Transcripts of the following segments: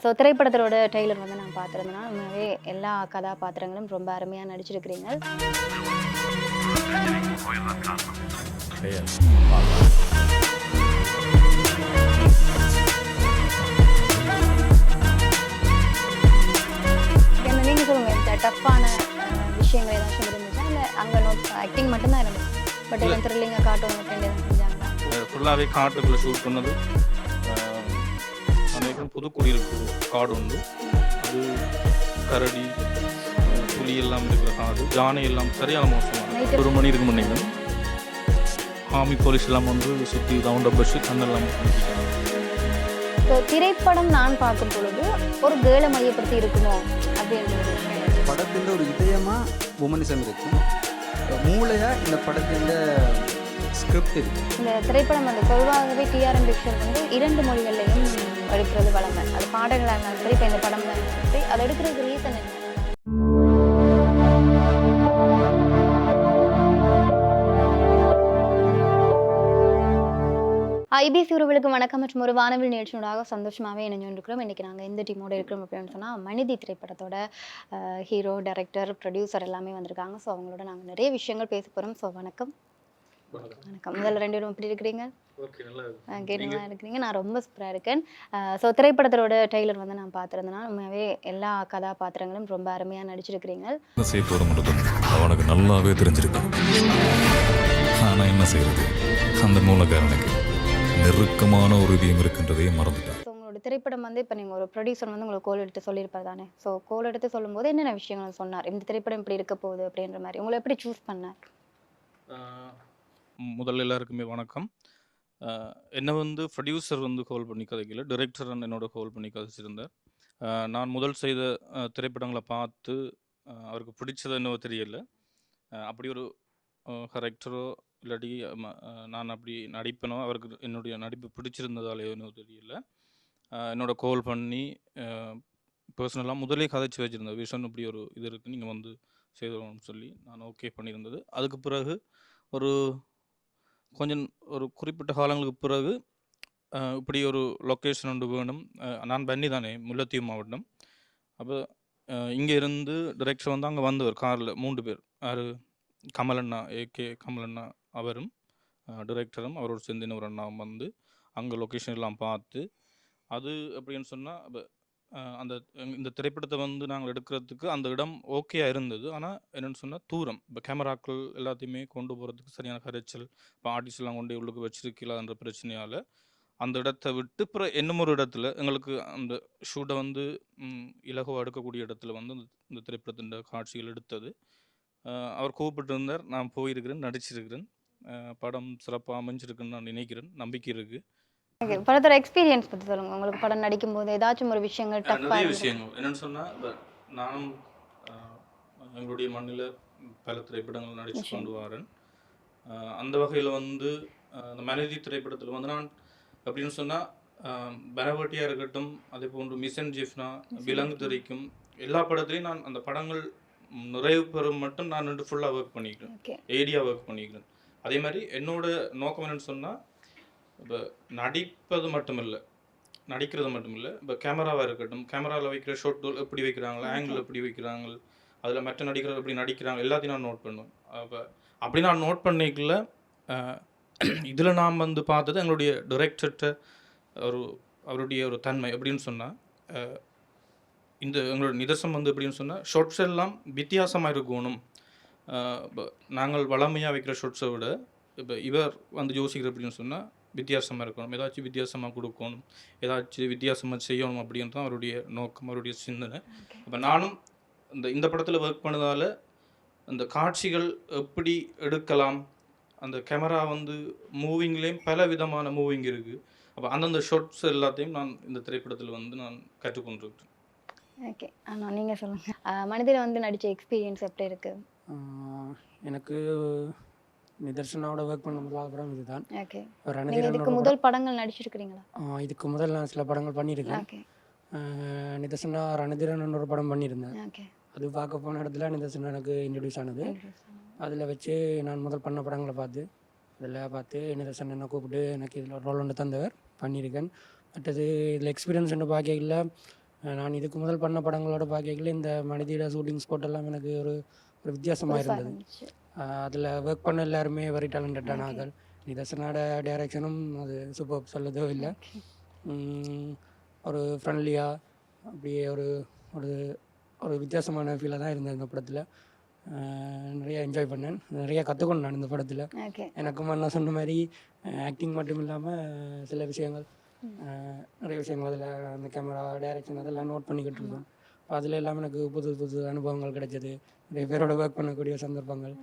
So திரைப்படத்தோட trailer வந்து நான் பார்த்துருந்தேன்னா, உண்மையாவே எல்லா கதாபாத்திரங்களும் ரொம்ப அருமையா நடிச்சிருக்கிறீங்க. என்ன நீங்க சொல்லுங்க, இந்த டஃப்பான விஷயங்கள் ஏதாச்சும் இருந்துச்சா? இல்ல அங்க ஆக்டிங் மட்டும் தான் இருந்துச்சு. பட் எல்லாம் த்ரில்லிங்கா காட்டணும் அப்படின்னு எதுவும் செஞ்சாங்களா? ஃபுல்லாகவே காட்டுக்குள்ளே ஷூட் பண்ணது. அநேகம் புதுக்குடியிருப்பு காடு உண்டு. அது கரடி புலி எல்லாம் இருக்கிற காடு, யானை எல்லாம் சரியான மோசமான. 1 மணி இருக்கு முன்னே ஆர்மி போலீஸ் எல்லாம் வந்து சுற்றி ரவுண்ட் அப் பஸ் கண்ணெல்லாம். ஸோ திரைப்படம் நான் பார்க்கும் பொழுது ஒரு கேர்ளை மையப்படுத்தி இருக்குமோ அப்படின்றது படத்தின் ஒரு இதயமா உமனிசம் இருக்கு, மூளையா இந்த படத்தின் ஸ்கிரிப்ட் இருக்கு. இந்த திரைப்படம் வந்து பொதுவாகவே டிஆர்எம் பிக்சர் வந்து 2 மொழிகள்லையும் எடுக்கிறது வழமை. அது பாடல்களாக இருந்தாலும் சரி, இப்போ இந்த படம் தான் சரி, அதை எடுக்கிறதுக்கு ரீசன் என்ன? ஐபிசி உறவுகளுக்கு வணக்கம் மற்றும் ஒரு வானவில் நிகழ்ச்சியோடாக சந்தோஷமாகவே இணைஞ்சிருக்கிறோம். இன்றைக்கி நாங்கள் இந்த டீமோடு இருக்கிறோம் அப்படின்னு சொன்னால், மனிதி திரைப்படத்தோட ஹீரோ, டைரக்டர், ப்ரொடியூசர் எல்லாமே வந்திருக்காங்க. ஸோ அவங்களோட நாங்கள் நிறைய விஷயங்கள் பேச போகிறோம். ஸோ வணக்கம். வணக்கம். முதல்ல 2 பேரும் எப்படி இருக்கிறீங்க? நல்லா இருக்கிறீங்க. நான் ரொம்ப சூப்பராக இருக்கேன். ஸோ திரைப்படத்தோட ட்ரெய்லர் வந்து நான் பார்த்துருந்தேன்னா, உண்மையாவே எல்லா கதாபாத்திரங்களும் ரொம்ப அருமையாக நடிச்சிருக்கிறீங்க. அவனுக்கு நல்லாவே தெரிஞ்சிருக்கு. ஆனால் என்ன செய்யறது, அந்த மூலக்காரனுக்கு நெருக்கமான ஒரு இதயம் இருக்கின்றதையே மறந்துட்டான். ஸோ உங்களோட திரைப்படம் வந்து இப்போ நீங்கள் ஒரு ப்ரொடியூசர் வந்து உங்களுக்கு கோல் எடுத்து சொல்லியிருப்பார் தானே? ஸோ கோல் எடுத்து சொல்லும்போது என்னென்ன விஷயங்கள் சொன்னார், இந்த திரைப்படம் இப்படி இருக்க போகுது அப்படின்ற மாதிரி உங்களை எப்படி சூஸ் பண்ணார்? முதல்ல எல்லாருக்குமே வணக்கம். என்னை வந்து ப்ரொடியூசர் வந்து கால் பண்ணி கதைக்கல, டைரக்டர் என்னோட கால் பண்ணி கதைச்சிருந்தார். நான் முதல் செய்த திரைப்படங்களை பார்த்து அவருக்கு பிடிச்சது என்னவோ தெரியல. அப்படி ஒரு கரெக்டரோ இல்லாட்டி நான் அப்படி நடிப்பனோ அவருக்கு என்னுடைய நடிப்பு பிடிச்சிருந்ததாலேயோ என்னவோ தெரியல. என்னோட கால் பண்ணி பர்சனலாக முதலே கதைச்சி வச்சுருந்தேன். விஷன் இப்படி ஒரு இது இருக்குது, நீங்கள் வந்து செய்தோம்னு சொல்லி நான் ஓகே பண்ணியிருந்தது. அதுக்கு பிறகு ஒரு குறிப்பிட்ட காலங்களுக்கு பிறகு இப்படி ஒரு லொக்கேஷன் ஒன்று வேணும். நான் பண்ணி தானே, முல்லைத்தீவு மாவட்டம். அப்போ இங்கே இருந்து டைரக்டர் வந்து அங்கே வந்தவர் காரில் 3 பேர். யார்? கமலண்ணா, ஏகே கமலண்ணா அவரும் டைரக்டரும் அவரோட சேர்ந்து ஒரு அண்ணாவும் வந்து அங்கே லொக்கேஷன் எல்லாம் பார்த்து, அது எப்படின்னு சொன்னால் அந்த இந்த திரைப்படத்தை வந்து நாங்கள் எடுக்கிறதுக்கு அந்த இடம் ஓகேயாக இருந்தது. ஆனால் என்னென்னு சொன்னால் தூரம், இப்போ கேமராக்கள் எல்லாத்தையுமே கொண்டு போகிறதுக்கு சரியான கரைச்சல், இப்போ ஆர்டிஸ்ட் எல்லாம் கொண்டு உள்ளுக்கு வச்சிருக்கலான்ற பிரச்சனையால் அந்த இடத்த விட்டு அப்புறம் இன்னும் ஒரு இடத்துல எங்களுக்கு அந்த ஷூட்டை வந்து இலகுவாக எடுக்கக்கூடிய இடத்துல வந்து இந்த திரைப்படத்தின் காட்சிகள் எடுத்தது. அவர் கூப்பிட்டு இருந்தார், நான் போயிருக்கிறேன், நடிச்சிருக்கிறேன். படம் சிறப்பாக அமைஞ்சிருக்குன்னு நான் நினைக்கிறேன், நம்பிக்கை இருக்குது. ஓகே, படத்தோட எக்ஸ்பீரியன்ஸ் பற்றி சொல்லுங்கள். உங்களுக்கு படம் நடிக்கும்போது ஏதாச்சும் ஒரு விஷயங்கள் நிறைய விஷயங்கள் என்னென்னு சொன்னால், நானும் எங்களுடைய மண்ணில் பல திரைப்படங்கள் நடித்து கொண்டு வரேன். அந்த வகையில் வந்து அந்த மனிதி திரைப்படத்தில் வந்து நான் அப்படின்னு சொன்னால் பனவட்டியாக இருக்கட்டும், அதே போன்று மிஷன் ஜிஃப்னா, விலங்கு தெரிக்கும், எல்லா படத்துலையும் நான் அந்த படங்கள் நிறைவு பெறும் மட்டும் நான் வந்து ஃபுல்லாக ஒர்க் பண்ணிக்கிறேன், ஏடியாக ஒர்க் பண்ணிக்கிறேன். அதே மாதிரி என்னோட நோக்கம் என்னென்னு சொன்னால், இப்போ நடிப்பது மட்டும் இல்லை, நடிக்கிறது மட்டும் இல்லை, இப்போ கேமராவாக இருக்கட்டும், கேமராவில் வைக்கிற ஷாட் எப்படி வைக்கிறாங்க, ஆங்கிள் எப்படி வைக்கிறாங்க, அதில் மற்ற நடிகர்கள் எப்படி நடிக்கிறாங்க, எல்லாத்தையும் நான் நோட் பண்ணுவேன். அப்போ அப்படி நான் நோட் பண்ணிக்கல. இதில் நாம் வந்து பார்த்தது எங்களுடைய டைரக்டர்கிட்ட அவருடைய ஒரு தன்மை எப்படின்னு சொன்னால், இந்த எங்களோட நிதர்சனம் வந்து எப்படின்னு சொன்னால், ஷார்ட்ஸ் எல்லாம் வித்தியாசமாக இருக்கணும். நாங்கள் வளமையாக வைக்கிற ஷார்ட்ஸை விட இப்போ இவர் வந்து யோசிக்கிற அப்படின்னு சொன்னால் வித்தியாசமாக இருக்கணும், ஏதாச்சும் வித்தியாசமாக கொடுக்கணும், ஏதாச்சும் வித்தியாசமாக செய்யணும் அப்படின்றது தான் அவருடைய நோக்கம், அவருடைய சிந்தனை. இப்போ நானும் இந்த படத்தில் ஒர்க் பண்ணதால் அந்த காட்சிகள் எப்படி எடுக்கலாம், அந்த கேமரா வந்து மூவிங்லேயும் பல விதமான மூவிங் இருக்குது. அப்போ அந்தந்த ஷார்ட்ஸ் எல்லாத்தையும் நான் இந்த திரைப்படத்தில் வந்து நான் கற்றுக்கொண்டிருக்கிறேன். ஓகே, ஆனால் நீங்கள் சொல்லுங்கள், மனிதர் வந்து நடித்த எக்ஸ்பீரியன்ஸ் எப்படி இருக்குது? எனக்கு நிதர்சனாவோட ஒர்க் பண்ண முதலாவது படம் இதுதான். ஓகே, இதுக்கு முதல் படங்கள் நடிச்சிருக்கிறீங்களா? இதுக்கு முதல் நான் சில படங்கள் பண்ணியிருக்கேன். ஓகே, நிதர்சனா ரணதிரன் ஒரு படம் பண்ணியிருந்தேன். ஓகே, அது பார்க்க போன இடத்துல நிதர்சனா எனக்கு இன்ட்ரடியூஸ் ஆனது. அதில் வச்சு நான் முதல் பண்ண படங்களை பார்த்து நிதர்சன் என்ன கூப்பிட்டு எனக்கு இதில் ரோல் ஒன்று தந்தவர் பண்ணியிருக்கேன். மற்றது இதில் எக்ஸ்பீரியன்ஸ் என்ன பார்க்கல. நான் இதுக்கு முதல் பண்ண படங்களோட பார்க்கல இந்த மனிதியோட ஷூட்டிங் ஸ்பாட் எல்லாம் எனக்கு ஒரு ஒரு வித்தியாசமாக புதுசா இருந்தது. இருந்துச்சு. அதில் ஒர்க் பண்ண எல்லாருமே வெரி டேலண்டடான ஆட்கள். நிதர்சனோட டைரக்ஷனும் அது சூப்பர் சொல்லதோ இல்லை. ஒரு ஃப்ரெண்ட்லியாக அப்படியே ஒரு ஒரு ஒரு வித்தியாசமான ஃபீலாக தான் இருந்தது இந்த படத்தில். நிறைய என்ஜாய் பண்ணேன், நிறைய கற்றுக்கொண்டேன் நான் இந்த படத்தில். ஓகே. எனக்கும் நான் சொன்ன மாதிரி ஆக்டிங் மட்டும் இல்லாமல் சில விஷயங்கள் நிறைய விஷயங்கள் அதில் அந்த கேமரா டைரக்ஷன் அதெல்லாம் நோட் பண்ணிக்கிட்டு இருக்கோம். அதில் எல்லாமே எனக்கு புது புது அனுபவங்கள் கிடைச்சது, நிறைய பேரோட ஒர்க் பண்ணக்கூடிய சந்தர்ப்பங்கள்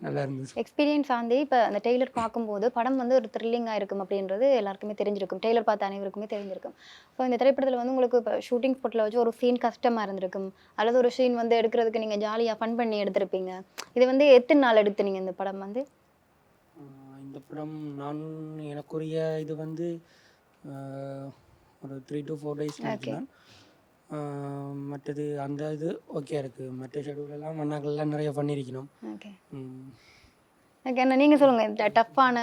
நல்லா இருந்துச்சு. எக்ஸ்பீரியன்ஸ் ஆந்து இப்போ அந்த டெய்லர் பார்க்கும்போது படம் வந்து ஒரு த்ரில்லிங்காக இருக்கும் அப்படின்றது எல்லாருக்குமே தெரிஞ்சிருக்கும், டெய்லர் பார்த்த அனைவருக்குமே தெரிஞ்சிருக்கும். ஸோ இந்த திரைப்படத்தில் வந்து உங்களுக்கு இப்போ ஷூட்டிங் ஸ்பாட்டில் வச்சு ஒரு சீன் கஷ்டமாக இருந்திருக்கும், அல்லது ஒரு சீன் வந்து எடுக்கிறதுக்கு நீங்கள் ஜாலியாக ஃபன் பண்ணி எடுத்திருப்பீங்க. இது வந்து எத்தனை நாள் எடுத்துனீங்க இந்த படம் வந்து? இந்த படம் நான் எனக்குரிய இது வந்து ஒரு 3 to 4 days நினைக்கிறேன். மற்றது அந்த இது ஓகே இருக்குது. மற்ற ஷெடியூலெல்லாம் மண்ணாக்கள்லாம் நிறைய பண்ணியிருக்கணும். ஓகே. ஓகே அண்ணா, நீங்கள் சொல்லுங்கள், டஃப்பான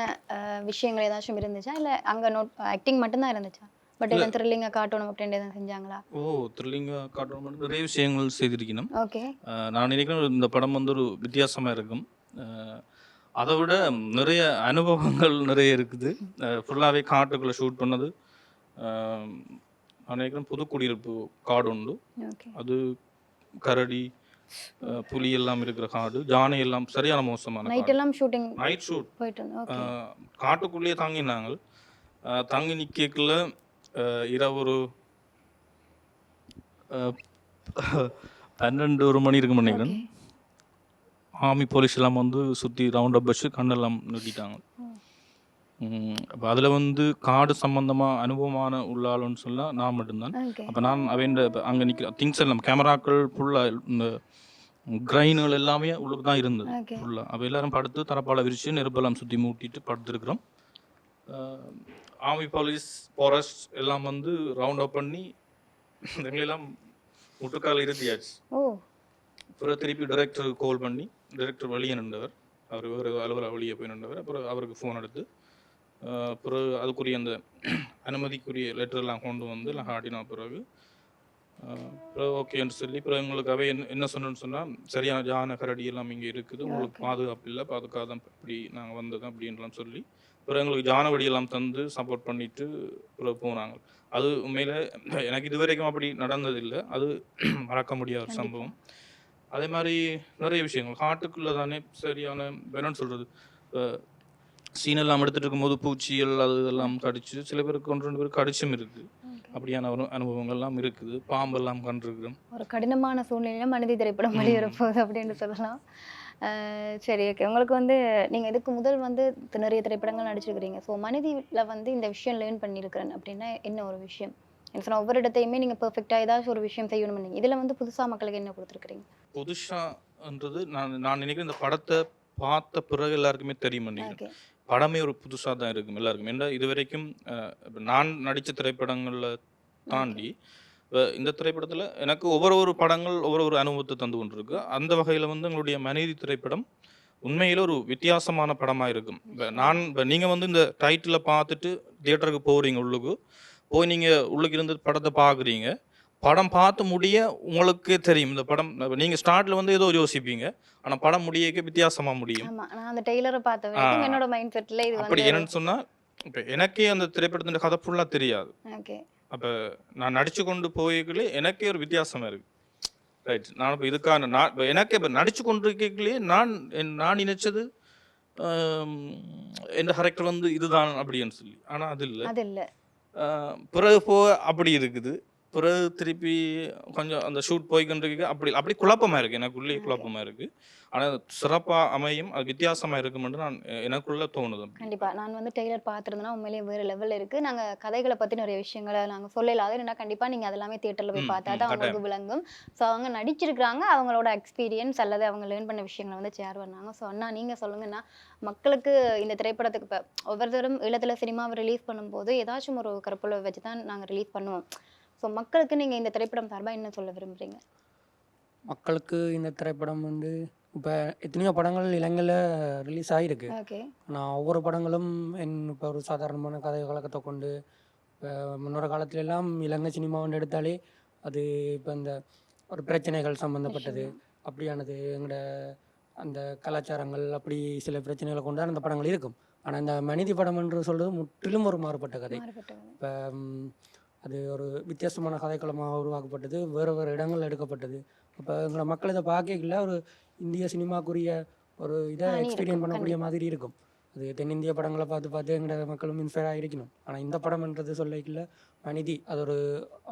விஷயங்கள் ஏதாச்சும் இருந்துச்சா, இல்லை அங்கே நோட் ஆக்டிங் மட்டும்தான் இருந்துச்சா? பட் எல்லாம் த்ரில்லிங்காக காட்டணும் அப்படின்ட்டு எதுவும் செஞ்சாங்களா? த்ரில்லிங்காக காட்டணும் நிறைய விஷயங்கள் செய்திருக்கணும். ஓகே. நான் நினைக்கிறேன் இந்த படம் வந்து ஒரு வித்தியாசமாக இருக்கும். அதை விட நிறைய அனுபவங்கள் நிறைய இருக்குது. ஃபுல்லாகவே காட்டுக்குள்ளே ஷூட் பண்ணது. நான் நினைக்கிறேன் புது குடியிருப்பு காடு உண்டு, ஓகே. அது கரடி புலி எல்லாம் இருக்கிற காடு, யானை எல்லாம் சரியான மோசமான நைட் எல்லாம் ஷூட்டிங் நைட் ஷூட் போயிட்டு இருந்தோம். ஓகே. காட்டுக்குள்ளேயே தாங்கினாங்க. தங்கி நிற்கல இரவு ஒரு 12-1 மணி இருக்கும் நினைக்கிறேன். ஆர்மி போலீஸ் எல்லாம் வந்து சுற்றி ரவுண்ட் அப் வச்சு கண்ணெல்லாம் நிறுத்திட்டாங்க. அப்போ அதில் வந்து காடு சம்மந்தமாக அனுபவமான உள்ளாளுன்னு சொன்னால் நான் மட்டும்தான். ஓகே. அப்போ நான் அவன் அங்கே நிற்கிற திங்ஸ் எல்லாம் கேமராக்கள் ஃபுல்லாக இந்த கிரைன்கள் எல்லாமே உள்ளுக்கு தான் இருந்தது ஓகே. ஃபுல்லாக. அப்போ எல்லாரும் படுத்து தரப்பால் விரித்து நெருப்பெல்லாம் சுற்றி மூட்டிட்டு படுத்துருக்குறோம். ஆர்மி போலீஸ் ஃபாரஸ்ட் எல்லாம் வந்து ரவுண்ட் அப் பண்ணி எங்களெல்லாம் முட்டுக்கால் இருத்தியாச்சு. ஓ. அப்புறம் திருப்பி டைரக்டருக்கு கால் பண்ணி, டைரக்டர் வெளியே நின்றவர், அவர் வேறு அலுவலக வெளியே போய் நின்றவர். அப்புறம் அவருக்கு ஃபோன் எடுத்து அப்புறம் அதுக்குரிய அந்த அனுமதிக்குரிய லெட்டர்லாம் கொண்டு வந்து எல்லாம் காட்டின பிறகு அப்புறம் ஓகேன்னு சொல்லி அப்புறம் எங்களுக்கு அவை என்ன சொன்னோன்னு சொன்னால், சரியான யானை கரடி எல்லாம் இங்கே இருக்குது, உங்களுக்கு பாதுகாப்பு இல்லை, பாதுகாதான் இப்படி நாங்கள் வந்தது அப்படின்லாம் சொல்லி அப்புறம் எங்களுக்கு யானை வடியெல்லாம் தந்து சப்போர்ட் பண்ணிட்டு அப்புறம் போனாங்க. அது உண்மையில் எனக்கு இது வரைக்கும் அப்படி நடந்ததில்லை, அது மறக்க முடியாத ஒரு சம்பவம். அதே மாதிரி நிறைய விஷயங்கள் காட்டுக்குள்ளே தானே சரியான என்னன்னு சொல்கிறது, சீன் எல்லாம் எடுத்துகிட்டு இருக்கும்போது பூச்சிகள் அது இதெல்லாம் கடிச்சு சில பேருக்கு 1-2 பேருக்கு கடிச்சும் இருக்குது. அப்படியான ஒரு அனுபவங்கள்லாம் இருக்குது. பாம்பெல்லாம் கண்டிருக்கிறோம். ஒரு கடினமான சூழ்நிலையில் மனித திரைப்படம் வெளிவரப்போகுது அப்படின்னு சொல்லலாம். சரி, ஓகே. உங்களுக்கு வந்து நீங்கள் இதுக்கு முதல் வந்து நிறைய திரைப்படங்கள் நடிச்சிருக்கிறீங்க. ஸோ மனிதியில் வந்து இந்த விஷயம் லேர்ன் பண்ணியிருக்கிறேன் அப்படின்னா என்ன ஒரு விஷயம்? எனக்கு சொன்ன ஒவ்வொரு இடத்தையுமே நீங்கள் பெர்ஃபெக்டாக ஏதாச்சும் ஒரு விஷயம் செய்யணும் பண்ணீங்க. இதில் வந்து புதுசாக மக்களுக்கு என்ன கொடுத்துருக்குறீங்க? புதுசான்றது நான் நினைக்கிறேன் இந்த படத்தை பார்த்த பிறகு எல்லாருக்குமே தெரியும் நினைக்கிறேன். ஓகே. படமே ஒரு புதுசாக தான் இருக்கும் எல்லாருக்கும். ஏன்னா இது வரைக்கும் நான் நடித்த திரைப்படங்களில் தாண்டி இந்த திரைப்படத்தில் எனக்கு ஒவ்வொரு படங்கள் ஒவ்வொரு அனுபவத்தை தந்து கொண்டிருக்கு. அந்த வகையில் வந்து எங்களுடைய மனிதி திரைப்படம் உண்மையில் ஒரு வித்தியாசமான படமாக இருக்கும். இப்போ நீங்கள் வந்து இந்த டைட்டிலை பார்த்துட்டு தியேட்டருக்கு போகிறீங்க, உள்ளுக்கு போய் நீங்கள் உள்ளுக்கு இருந்து படத்தை பார்க்குறீங்க. படம் பார்த்து முடிய உங்களுக்கே தெரியும் இந்த படம். நீங்கள் ஸ்டார்ட்ல வந்து ஏதோ யோசிப்பீங்க, ஆனால் படம் முடியக்க வித்தியாசமாக முடியும். ஆமாம், நான் அந்த டெய்லரை பார்த்த வரைக்கும் என்னோட மைண்ட் செட்டில் இது அப்படி வந்து என்னன்னு சொன்னால், இப்போ எனக்கே அந்த திரைப்படத்தின் கதை ஃபுல்லாக தெரியாது. ஓகே. அப்போ நான் நடிச்சு கொண்டு போய்களே எனக்கே ஒரு வித்தியாசமாக இருக்குது. ரைட், நான் இப்போ இதுக்கான இப்போ எனக்கே இப்போ நடிச்சு கொண்டு இருக்கே நான் நினைச்சது எந்த கேரக்டர் வந்து இதுதான் அப்படின்னு சொல்லி, ஆனால் அது இல்லை. அது இல்லை. பிறகு அப்படி இருக்குது. பிறகு திருப்பி கொஞ்சம் அந்த ஷூட் போய்கிட்டு அப்படி குழப்பமாக இருக்குது, எனக்குள்ளேயே குழப்பமாக இருக்குது. ஆனால் சிறப்பாக அமையும், அது வித்தியாசமாக இருக்குமென்று நான் எனக்குள்ளே தோணுது. கண்டிப்பாக நான் வந்து டெய்லர் பார்த்துருந்தேன்னா உண்மையிலேயே வேறு லெவலில் இருக்குது. நாங்கள் கதைகளை பற்றி நிறைய விஷயங்களை நாங்கள் சொல்லலாம். அது என்ன, கண்டிப்பாக நீங்கள் அதெல்லாமே தியேட்டரில் போய் பார்த்தா தான் அவங்களுக்கு விளங்கும். ஸோ அவங்க நடிச்சிருக்கிறாங்க, அவங்களோட எக்ஸ்பீரியன்ஸ் அல்லது அவங்க லேர்ன் பண்ண விஷயங்களை வந்து ஷேர் பண்ணாங்க. ஸோ அண்ணா நீங்கள் சொல்லுங்கன்னா, மக்களுக்கு இந்த திரைப்படத்துக்கு இப்போ ஒவ்வொருத்தரும் ஈழத்தில் சினிமாவை ரிலீஸ் பண்ணும்போது ஏதாச்சும் ஒரு கருப்பொருளை வச்சு தான் நாங்கள் ரிலீஸ் பண்ணுவோம். ஸோ மக்களுக்கு நீங்கள் இந்த திரைப்படம் சார்பாக என்ன சொல்ல விரும்புகிறீங்க? மக்களுக்கு இந்த திரைப்படம் வந்து இப்போ எத்தனையோ படங்கள் இலங்கையில் ரிலீஸ் ஆகிருக்கு. ஓகே. ஆனால் ஒவ்வொரு படங்களும் இப்போ ஒரு சாதாரணமான கதை வழக்கத்தை கொண்டு இப்போ முன்னொரு காலத்துல எல்லாம் இலங்கை சினிமான்னு எடுத்தாலே அது இப்போ இந்த ஒரு பிரச்சனைகள் சம்மந்தப்பட்டது அப்படியானது எங்களோட அந்த கலாச்சாரங்கள் அப்படி சில பிரச்சனைகளை கொண்டாட அந்த படங்கள் இருக்கும். ஆனால் இந்த மனிதி படம் என்று சொல்றது முற்றிலும் ஒரு மாறுபட்ட கதை. மாறுபட்டது. இப்போ அது ஒரு வித்தியாசமான கதைக்களமாக உருவாக்கப்பட்டது, வேறு வேறு இடங்கள் எடுக்கப்பட்டது. அப்போ எங்களை மக்கள் இதை பார்க்கல ஒரு இந்திய சினிமாக்குரிய ஒரு இதை இருக்கும், எக்ஸ்பீரியன்ஸ் பண்ணக்கூடிய கண்டிப்பா. மாதிரி இருக்கும். அது தென்னிந்திய படங்களை பார்த்து பார்த்து எங்களோட மக்களும் இன்ஸ்பயர் இருக்கணும். ஆனால் இந்த படம்ன்றது சொல்லல மனிதி அது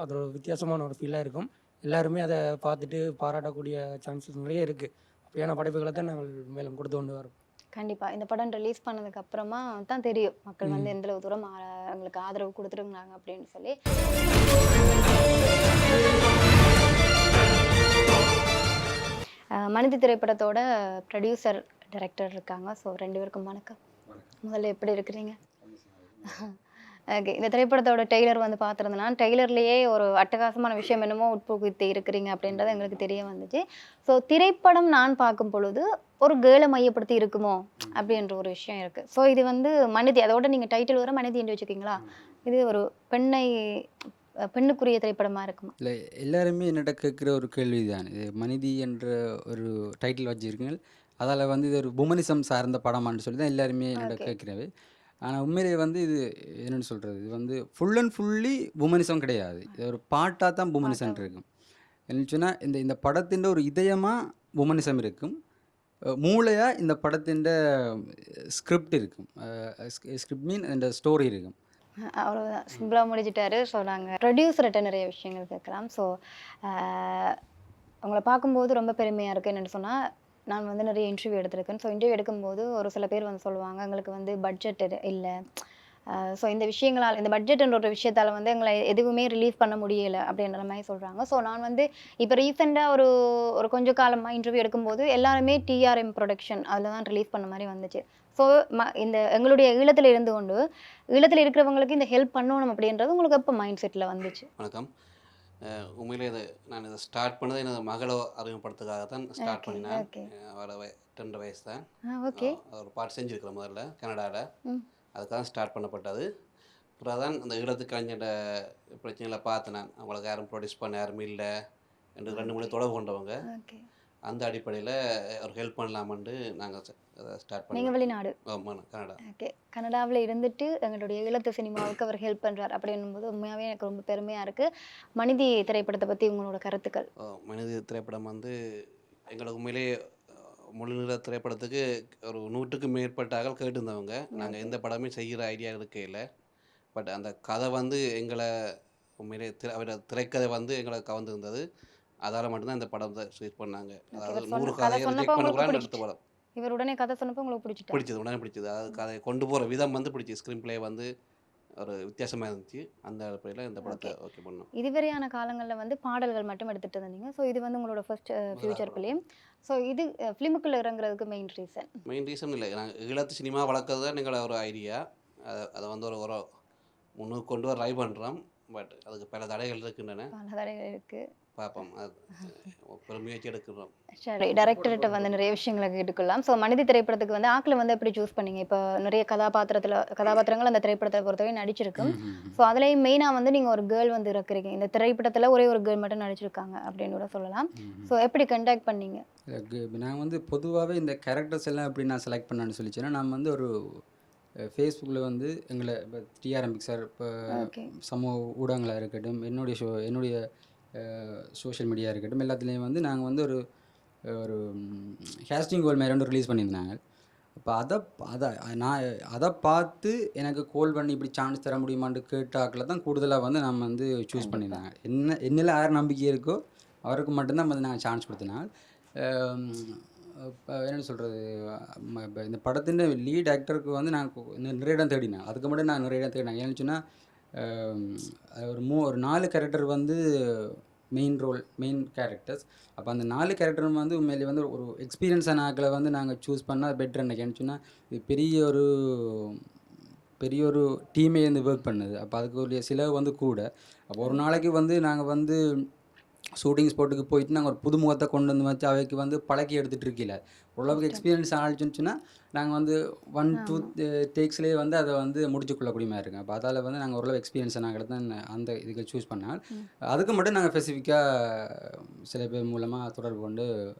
ஒரு வித்தியாசமான ஒரு ஃபீலாக இருக்கும். எல்லாருமே அதை பார்த்துட்டு பாராட்டக்கூடிய சான்சஸ் நிறைய இருக்குது. அப்படியான படைப்புகளை தான் நாங்கள் மேலும் கொடுத்து கொண்டு வரோம். கண்டிப்பா இந்த படம் ரிலீஸ் பண்ணதுக்கு அப்புறமா தான் தெரியும் மக்கள் வந்து எந்த அளவு தூரம் எங்களுக்கு ஆதரவு கொடுத்துருந்தாங்க அப்படின்னு சொல்லி. மனித திரைப்படத்தோட ப்ரொடியூசர் டைரக்டர் இருக்காங்க. ஸோ 2 பேருக்கும் வணக்கம். முதல்ல எப்படி இருக்கிறீங்க? ஓகே. இந்த திரைப்படத்தோட டெய்லர் வந்து பார்த்துருந்தேன்னா டெய்லர்லேயே ஒரு அட்டகாசமான விஷயம் என்னமோ உட்புகுத்தி இருக்கிறீங்க அப்படின்றது எங்களுக்கு தெரிய வந்துச்சு. ஸோ திரைப்படம் நான் பார்க்கும் பொழுது ஒரு கேர்ளை மையப்படுத்தி இருக்குமோ அப்படின்ற ஒரு விஷயம் இருக்குது. ஸோ இது வந்து மனிதி, அதோட நீங்கள் டைட்டில் வர மனிதி என்று வச்சுக்கிங்களா, இது ஒரு பெண்ணுக்குரிய திரைப்படமாக இருக்குமா? இல்லை, எல்லாருமே என்னிட்ட கேட்குற ஒரு கேள்வி தான். இது மனிதி என்ற ஒரு டைட்டில் வச்சுருக்கீங்க, அதால் வந்து இது ஒரு உமனிசம் சார்ந்த படமான்னு சொல்லி தான் எல்லாருமே என்னோட ஓகே. கேட்குறவே. ஆனால் உண்மையிலேயே வந்து இது என்னென்னு சொல்கிறது, இது வந்து ஃபுல் அண்ட் ஃபுல்லி உமனிசம் கிடையாது. இது ஒரு பாட்டாக தான் உமனிசம் இருக்கும். என்னன்னு சொன்னால் இந்த படத்தின் ஒரு இதயமாக உமனிசம் இருக்கும், மூளையாக இந்த படத்தின் ஸ்கிரிப்ட் இருக்கும். ஸ்கிரிப்ட் மீன் இந்த ஸ்டோரி இருக்கும். அவ்வளோதான், சிம்பிளாக முடிச்சிட்டாரு. ஸோ நாங்கள் ப்ரொடியூசர்கிட்ட நிறைய விஷயங்கள் கேட்கலாம். ஸோ உங்களை பார்க்கும்போது ரொம்ப பெருமையாக இருக்குது. என்னென்னு சொன்னால் நான் வந்து நிறைய இன்டர்வியூ எடுத்திருக்கேன். ஸோ இன்டர்வியூ எடுக்கும்போது ஒரு சில பேர் வந்து சொல்லுவாங்க எங்களுக்கு வந்து பட்ஜெட் இல்லை, ஸோ இந்த விஷயங்களால் இந்த பட்ஜெட்ன்ற ஒரு விஷயத்தால் வந்து எங்களை எதுவுமே ரிலீஸ் பண்ண முடியலை அப்படின்ற மாதிரி சொல்கிறாங்க. ஸோ நான் வந்து இப்போ ரீசெண்டாக ஒரு கொஞ்சம் காலமாக இன்டர்வியூ எடுக்கும்போது எல்லாருமே டிஆர்எம் ப்ரொடக்ஷன் அதில் தான் ரிலீஸ் பண்ண மாதிரி வந்துச்சு. ஸோ இந்த எங்களுடைய ஈழத்தில் இருந்து கொண்டு ஈழத்தில் இருக்கிறவங்களுக்கு இந்த ஹெல்ப் பண்ணணும் அப்படின்றது உங்களுக்கு எப்போ மைண்ட் செட்டில் வந்துச்சு? வணக்கம். உண்மையிலே நான் இதை ஸ்டார்ட் பண்ணது எனது மகளை அறிமுகப்படுத்துக்காக தான் ஸ்டார்ட் பண்ணினேன். ஓகே. வர 2 வயசு தான். ஓகே. ஒரு பாட்டு செஞ்சுருக்கிறேன் முதல்ல கனடாவில். அதுக்காக ஸ்டார்ட் பண்ணப்பட்டது. அப்புறம் தான் அந்த ஈழத்துக்கு கலைஞட பிரச்சனைகளை பார்த்து நான் அவங்களுக்கு யாரும் ப்ரொடியூஸ் பண்ண யாரும் இல்லை என்று 2 தொடர்பு கொண்டவங்க. ஓகே. அந்த அடிப்படையில் ஒரு ஹெல்ப் பண்ணலாமன்ட்டு நாங்கள் ஸ்டார்ட் நீங்கள் பண்ணோம். வெளிநாடு? ஆமாம், கனடா. ஓகே. கனடாவில் இருந்துட்டு எங்களுடைய ஈழத்து சினிமாவுக்கு அவர் ஹெல்ப் பண்ணுறார் அப்படின்னும்போது உண்மையாகவே எனக்கு ரொம்ப பெருமையாக இருக்குது. மனிதி திரைப்படத்தை பற்றி உங்களோட கருத்துக்கள்? மனித திரைப்படம் வந்து எங்களுக்கு உண்மையிலே முழுநிற திரைப்படத்துக்கு ஒரு 100க்கு மேற்பட்டாக கேட்டிருந்தவங்க. நாங்கள் எந்த படமே செய்கிற ஐடியா இருக்கையில், பட் அந்த கதை வந்து எங்களை உண்மையிலே அவரோட திரைக்கதை வந்து எங்களை கவர்ந்துருந்தது. அதால் மட்டும்தான் இந்த படத்தை ரிலீஸ் பண்ணாங்க. அதாவது 100 கதையை ரிஜெக்ட் பண்ணக்கூடாது அடுத்த படம். இவர் உடனே கதை சொன்னப்போ உங்களுக்கு பிடிச்சது, உடனே பிடிச்சது. அதாவது கதை கொண்டு போகிற விதம் வந்து பிடிச்சி, ஸ்க்ரீன் பிளே வந்து ஒரு வித்தியாசமாக இருந்துச்சு. அந்த அடிப்படையில் இந்த படத்தை ஓகே பண்ணோம். இதுவரையான காலங்களில் வந்து பாடல்கள் மட்டும் எடுத்துகிட்டு இருந்தீங்க. ஸோ இது வந்து உங்களோட ஃபர்ஸ்ட் ஃபியூச்சர் ஃபிலிம். ஸோ இது ஃபிலிமுக்குள்ளே இறங்குறதுக்கு மெயின் ரீசன் இல்லை, நாங்கள் ஈழத்து சினிமா வளர்க்குறது தான் எங்களோட ஒரு ஐடியா. அதை வந்து ஒரு முன்னுக்கு கொண்டு வர ட்ரை பண்ணுறோம். பட் அதுக்கு பல தடைகள் இருக்கின்றன. பார்ப்போம், அது பெருமையாச்சு எடுக்கிறோம். சரி, டைரக்டர்கிட்ட வந்து நிறைய விஷயங்களை கேட்டுக்கொள்ளலாம். ஸோ மனித திரைப்படத்துக்கு வந்து ஆக்களை வந்து எப்படி சூஸ் பண்ணீங்க? இப்போ நிறைய கதாபாத்திரங்கள் அந்த திரைப்படத்தை பொறுத்தவரை நடிச்சிருக்கும். ஸோ அதுலேயும் மெயினாக வந்து நீங்கள் ஒரு கேர்ள் வந்து இருக்கிறீங்க. இந்த திரைப்படத்தில் ஒரே ஒரு கேர்ள் மட்டும் நடிச்சிருக்காங்க அப்படின்னு கூட சொல்லலாம். ஸோ எப்படி கண்டாக்ட் பண்ணீங்க? நான் வந்து பொதுவாகவே இந்த கேரக்டர்ஸ் எல்லாம் எப்படி நான் செலக்ட் பண்ணேன்னு சொல்லிச்சேன்னா, நான் வந்து ஒரு ஃபேஸ்புக்கில் வந்து எங்களை இப்போ டிஆர்எம் பிக்சர், இப்போ சமூக ஊடகங்களாக இருக்கட்டும், என்னுடைய சோஷியல் மீடியா இருக்கட்டும், எல்லாத்துலேயும் வந்து நாங்கள் வந்து ஒரு கேஸ்டிங் கோல் மாதிரி ஒன்று ரிலீஸ் பண்ணியிருந்தாங்க. அப்போ அதை பார்த்து எனக்கு கால் பண்ணி இப்படி சான்ஸ் தர முடியுமான்னு கேட்டாக்கில் தான் கூடுதலாக வந்து நம்ம வந்து சூஸ் பண்ணியிருந்தாங்க. என்னில் யார் நம்பிக்கை இருக்கோ அவருக்கு மட்டும்தான் வந்து நாங்கள் சான்ஸ் கொடுத்தனால. இப்போ என்ன சொல்கிறது, இப்போ இந்த படத்தின் லீட் ஆக்டருக்கு வந்து நான் நிறைய இடம் தேடினேன். அதுக்கு மட்டும் நான் நிறைய இடம் தேடினேன். ஏன்னு சொன்னால் ஒரு 4 கேரக்டர் வந்து மெயின் கேரக்டர்ஸ். அப்போ அந்த 4 கேரக்டரும் வந்து உண்மையிலே வந்து ஒரு எக்ஸ்பீரியன்ஸான ஆக்களை வந்து நாங்கள் சூஸ் பண்ணால் பெட்டர் எனக்கு. ஏன்னு சொன்னால் இது பெரிய ஒரு டீமே வந்து ஒர்க் பண்ணுது. அப்போ அதுக்கு ஒரு செலவு வந்து கூட. அப்போ ஒரு நாளைக்கு வந்து நாங்கள் வந்து ஷூட்டிங் ஸ்பாட்டுக்கு போயிட்டு நாங்கள் ஒரு புதுமுகத்தை கொண்டு வந்து வச்சு அவைக்கு வந்து பழக்கி எடுத்துகிட்டு இருக்கல. ஓரளவுக்கு எக்ஸ்பீரியன்ஸ் ஆகிடுச்சுன்னு சொன்னால் நாங்கள் வந்து 1-2 டேக்ஸ்லேயே வந்து அதை வந்து முடிச்சுக்கொள்ளக்கூடிய மாதிரி இருக்கும். அப்போ அதால் வந்து நாங்கள் ஓரளவு எக்ஸ்பீரியன்ஸ் ஆனாங்க தான் அந்த இதுக்கு சூஸ் பண்ணால் அதுக்கு மட்டும் நாங்கள் ஸ்பெசிஃபிக்காக சில பேர் மூலமாக தொடர்பு கொண்டு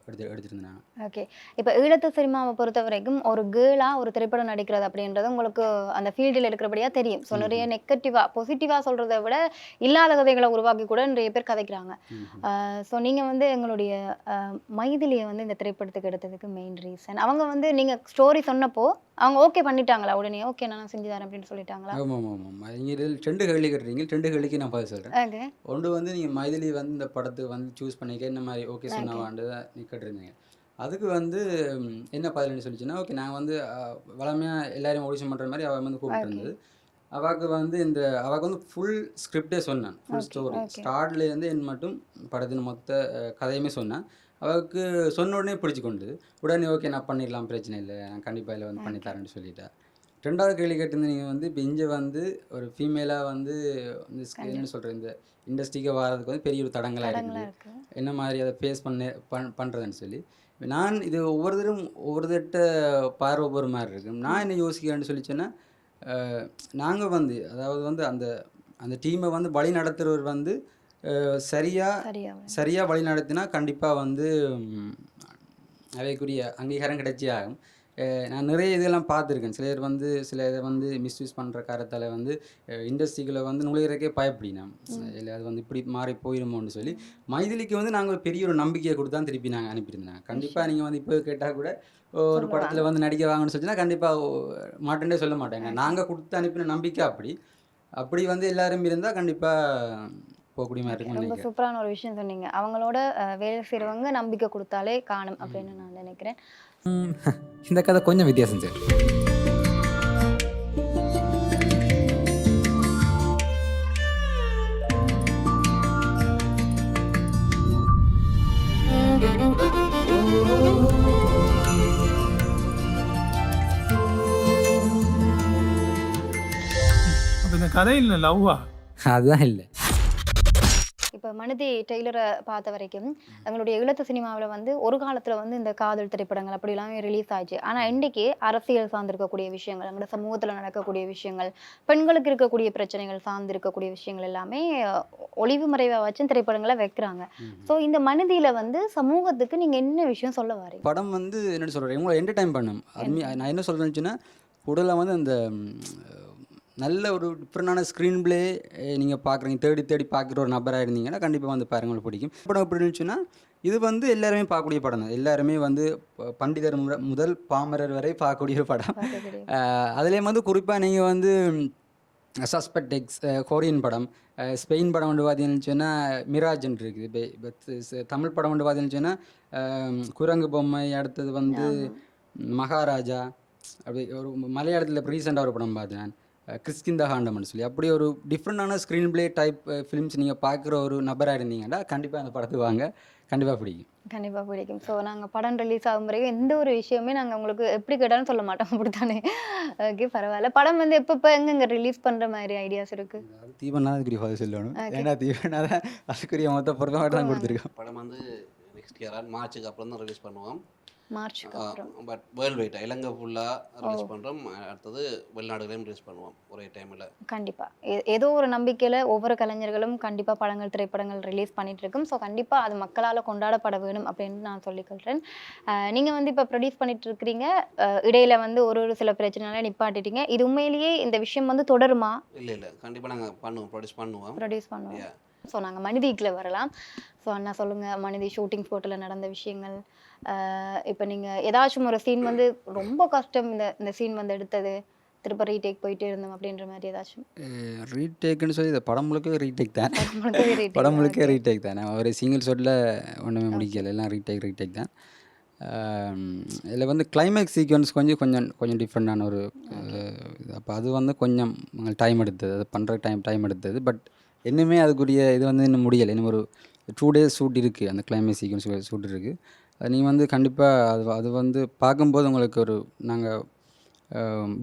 எடுத்திருந்தாங்க. ஓகே. இப்போ ஈழத்து சினிமாவை பொறுத்த வரைக்கும் ஒரு கேர்ளாக ஒரு திரைப்படம் நடிக்கிறது அப்படின்றது உங்களுக்கு அந்த ஃபீல்டில் இருக்கிறபடியாக தெரியும். ஸோ நிறைய நெகட்டிவாக பாசிட்டிவாக சொல்கிறத விட இல்லாத கதைகளை உருவாக்கி கூட நிறைய பேர் கதைக்கிறாங்க. ஸோ நீங்கள் வந்து எங்களுடைய மைதிலியை வந்து இந்த திரைப்படத்துக்கு எடுத்ததுக்கு மெயின் ரீசன் அவங்க வந்து நீங்கள் ஸ்டோரி சொன்னப்போ அவங்க ஓகே பண்ணிட்டாங்களா உடனே? ஓகே நான் செஞ்சு தரேன் அப்படின்னு சொல்லிட்டாங்களா? ஆமாம். நீங்கள் 2 கேள்வி கேட்டுறீங்க. 2 கேள்விக்கு நான் பதில் சொல்கிறேன். ஓகே. ஒன்று வந்து நீங்கள் மைதிலி வந்து இந்த படத்துக்கு வந்து சூஸ் பண்ணிக்க என்ன மாதிரி ஓகே சொன்னவாண்டு தான் நீ கேட்டிருந்தீங்க. அதுக்கு வந்து என்ன பதில்னு சொல்லிச்சுன்னா, ஓகே நாங்கள் வந்து வளமையாக எல்லாரையும் ஆடிஷன் பண்ணுற மாதிரி அவள் வந்து கூப்பிட்டுருந்தது. அவளுக்கு வந்து அவளுக்கு வந்து ஃபுல் ஸ்கிரிப்டே சொன்னான், ஃபுல் ஸ்டோரி ஸ்டார்ட்லேருந்து என் மட்டும் படத்தின் மொத்த கதையுமே சொன்னான். அவளுக்கு சொன்ன உடனே பிடிச்சி கொண்டு உடனே ஓகே நான் பண்ணிடலாம், பிரச்சனை இல்லை, நான் கண்டிப்பாக இதில் வந்து பண்ணித்தரேன்னு சொல்லிட்டேன். 2வது கேள்வி கேட்டிருந்து நீங்கள் வந்து இப்போ இங்கே வந்து ஒரு ஃபீமேலாக வந்து இந்த என்ன சொல்கிறேன் இந்த இண்டஸ்ட்ரிக்கு வர்றதுக்கு வந்து பெரிய ஒரு தடங்களாக இருக்குது. என்ன மாதிரி அதை ஃபேஸ் பண்ணுறதுன்னு சொல்லி நான் இது ஒவ்வொருத்தட்ட பார்வை ஒவ்வொரு மாதிரி இருக்குது. நான் என்ன யோசிக்கிறேன்னு சொல்லிச்சேன்னா, நாங்கள் வந்து அதாவது வந்து அந்த டீமை வந்து வழி நடத்துகிறவர் வந்து சரியாக வழி நடத்தினா கண்டிப்பாக வந்து அவைக்குரிய அங்கீகாரம் கிடைச்சே ஆகும். நான் நிறைய இதெல்லாம் பார்த்துருக்கேன். சில இதை வந்து மிஸ்யூஸ் பண்ணுற காரணத்தால் வந்து இண்டஸ்ட்ரிக்குள்ளே வந்து நுழையிறக்கே பயப்படினோம். இல்லை அது வந்து இப்படி மாறி போயிடுமோன்னு சொல்லி மைதிலிக்கு வந்து நாங்கள் பெரிய ஒரு நம்பிக்கையை கொடுத்து தான் திருப்பி நாங்கள் அனுப்பியிருந்தேன். கண்டிப்பாக நீங்கள் வந்து இப்போ கேட்டால் கூட ஒரு படத்தில் வந்து நடிக்க வாங்கன்னு சொல்லிச்சுன்னா கண்டிப்பாக மாட்டேன்னே சொல்ல மாட்டாங்க. நாங்கள் கொடுத்து அனுப்பின நம்பிக்கை அப்படி வந்து எல்லாரும் இருந்தால் கண்டிப்பாக போகக்கூடிய மாதிரி இருக்கும். ரொம்ப சூப்பரான ஒரு விஷயம் சொன்னீங்க. அவங்களோட வேலை செய்கிறவங்க நம்பிக்கை கொடுத்தாலே காணும் அப்படின்னு நான் நினைக்கிறேன். இந்த கதை கொஞ்சம் வித்தியாசம் சார். இந்த கதையில் லவ்வா? அதுதான் இல்லை. இப்போ மனிதி டெய்லரை பார்த்த வரைக்கும் எங்களுடைய ஈழத்து சினிமாவில் வந்து ஒரு காலத்தில் வந்து இந்த காதல் திரைப்படங்கள் அப்படிலாம் ரிலீஸ் ஆச்சு. ஆனால் இன்றைக்கி அரசியல் சார்ந்திருக்கக்கூடிய விஷயங்கள், எங்களோட சமூகத்தில் நடக்கக்கூடிய விஷயங்கள், பெண்களுக்கு இருக்கக்கூடிய பிரச்சனைகள் சார்ந்திருக்கக்கூடிய விஷயங்கள் எல்லாமே ஒளிவு மறைவாக வச்சு திரைப்படங்களை வைக்கிறாங்க. ஸோ இந்த மனிதியில் வந்து சமூகத்துக்கு நீங்கள் என்ன விஷயம் சொல்ல வரீங்க? படம் வந்து என்ன சொல்கிறேன், உங்களை என்டர்டைன் பண்ணும். நான் என்ன சொல்கிறேன்னு கூடுதலாக வந்து அந்த நல்ல ஒரு டிஃப்ரெண்டான ஸ்க்ரீன் பிளே நீங்கள் பார்க்குறீங்க, தேடி பார்க்குற ஒரு நபராக இருந்தீங்கன்னா கண்டிப்பாக வந்து பாருங்க, உங்களுக்கு பிடிக்கும். படம் எப்படி இருந்துச்சுன்னா இது வந்து எல்லாருமே பார்க்கக்கூடிய படம் தான். எல்லாருமே வந்து பண்டிதர் முதல் பாமரர் வரை பார்க்கக்கூடிய ஒரு படம். அதுலேயே வந்து குறிப்பாக நீங்கள் வந்து சஸ்பெக்ட் எக்ஸ் கொரியன் படம், ஸ்பெயின் படம் வந்து பார்த்தீங்கன்னு சொன்னால் மிராஜ்ன்னு இருக்குது. தமிழ் படம் வந்து பார்த்தீங்கன்னு சொன்னால் குரங்கு பொம்மை, அடுத்தது வந்து மகாராஜா, அப்படி ஒரு மலையாளத்தில் ரீசெண்டாக ஒரு படம் பார்த்தேன் நான், கிறிஸ்கிந்த ஹாண்டம்னு சொல்லி. அப்படி ஒரு டிஃப்ரெண்டான ஸ்க்ரீன் பிளே டைப் ஃபிலிம்ஸ் நீங்கள் பார்க்குற ஒரு நபராக இருந்தீங்கன்னா கண்டிப்பாக அந்த படத்துக்கு வாங்க, கண்டிப்பாக பிடிக்கும். ஸோ நாங்கள் படம் ரிலீஸ் ஆகும் வரைக்கும் எந்த ஒரு விஷயமே நாங்கள் உங்களுக்கு எப்படி கேட்டாலும் சொல்ல மாட்டோம், அப்படித்தானே? ஓகே, பரவாயில்ல. படம் வந்து எப்போ எங்கே ரிலீஸ் பண்ணுற மாதிரி ஐடியாஸ் இருக்குது? தீபனா அதுக்குரிய பதில் சொல்லணும். ஏன்னா தீபனா தான் அதுக்குரிய மொத்த பொருத்தமாக தான் கொடுத்துருக்கோம். படம் வந்து நெக்ஸ்ட் இயர் மார்ச்சுக்கு அப்புறம் தான் ரிலீஸ் பண்ணுவோம். பட் வேர்ல்டு வைட் இலங்கை ஃபுல்லாக ரிலீஸ் பண்ணுறோம். அடுத்தது வெளிநாடுகளையும் ரிலீஸ் பண்ணுவோம் ஒரே டைமில். கண்டிப்பாக ஏதோ ஒரு நம்பிக்கையில் ஒவ்வொரு கலைஞர்களும் கண்டிப்பாக படங்கள் திரைப்படங்கள் ரிலீஸ் பண்ணிட்டு இருக்கும். ஸோ கண்டிப்பாக அது மக்களால் கொண்டாடப்பட வேணும் அப்படின்னு நான் சொல்லிக்கொள்கிறேன். நீங்கள் வந்து இப்போ ப்ரொடியூஸ் பண்ணிட்டு இருக்கிறீங்க, இடையில வந்து ஒரு சில பிரச்சனைனால நிப்பாட்டிட்டீங்க. இது உண்மையிலேயே இந்த விஷயம் வந்து தொடருமா? இல்லை கண்டிப்பாக நாங்கள் ப்ரொடியூஸ் பண்ணுவோம். ஸோ நாங்கள் மனிதிக்குள்ள வரலாம். ஸோ அண்ணா சொல்லுங்கள், மனிதி ஷூட்டிங் ஸ்பாட்டில் நடந்த விஷயங்கள். இப்போ நீங்கள் ஏதாச்சும் ஒரு சீன் வந்து ரொம்ப கஷ்டம், இந்த சீன் வந்து எடுத்தது திருப்ப ரீடேக் போயிட்டே இருந்தோம் அப்படின்ற மாதிரி ஏதாச்சும்? ரீடேக்குன்னு சொல்லி இந்த படம் முழுக்க ரீடேக் தான். படம் முழுக்க ரீடேக் தான். நான் ஒரு சிங்கிள் ஷாட்டில் ஒன்றுமே முடிக்கல, எல்லாம் ரீடேக் தான். இதில் வந்து கிளைமேக்ஸ் சீக்வன்ஸ் கொஞ்சம் டிஃப்ரெண்டான ஒரு அப்போ அது வந்து கொஞ்சம் டைம் எடுத்தது, அது பண்ணுற டைம் எடுத்தது. பட் இன்னுமே அதுக்குரிய இது வந்து இன்னும் முடியலை. இன்னும் ஒரு 2 days ஷூட் இருக்குது, அந்த கிளைமேக்ஸ் சீக்வன்ஸ் ஷூட் இருக்குது. அது நீங்கள் வந்து கண்டிப்பாக அது வந்து பார்க்கும்போது உங்களுக்கு நாங்கள்